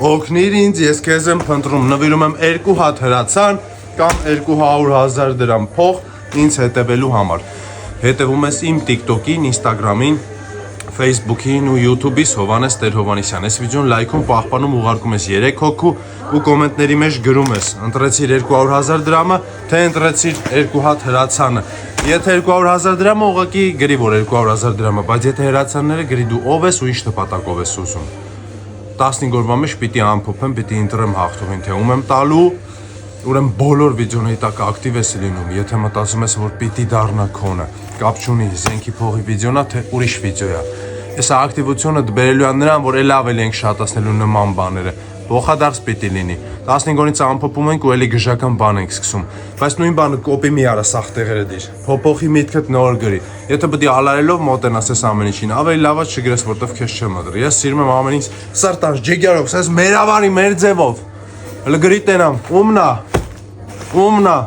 օգնիր ինձ, ես քեզ եմ փնտրում, նվիրում եմ 2 հատ հրացան կամ 200,000 դրամ փող ինձ հետևելու համար։ Հետևում ես իմ TikTok-ին, Instagram-ին, Facebook-ին ու YouTube-ից Հովանես Տեր-Հովանեսյան։ Այս վիդեոն լայքում, պահպանում, ուղարկում ես 3 հոգու ու կոմենտների մեջ գրում ես ընտրեցիր 200,000 դրամը, թե ընտրեցիր 2 հատ հրացանը։ Եթե 200,000 դրամը ուղղակի գրի որ 200,000 դրամը, բայց եթե հրացանները գրի դու ով ես ու ինչ նպատակով ես ուզում։ 15 օրվա մեջ պիտի ամփոփեմ, պիտի ընտրեմ հաղթողին, թե ում եմ տալու։ Ուրեմն բոլոր վիդեոների տակ ակտիվ ես լինում, եթե մտածում ես որ պիտի դառնա քոնը, կապ չունի զենքի փողի վիդեոն է, թե ուրիշ վիդեո է։ Այս ակտիվությունը դբերելու է նրան, որ էլ ավելի ենք շատացնելու նման բաները։ Փոխադարձ պիտի լինի։ 15 օրից ամփոփում ենք ու էլի գժական բան ենք սկսում։ Բայց նույն բանը կոպի մի արա սաղ տեղերը դիր։ Փոփոխի միտքդ նոր գրի։ Եթե պետք է ալարելով մոտենաս այս ամեն ինչին, ավելի լավ է չգրես, որտեվ քեզ չեմ մտր։ Ես սիրում եմ ամեն ինչ սրտաշ ջիգերով, ասես մերավարի մեր ձևով։ Հələ գրի տենամ, ումնա։ Ումնա։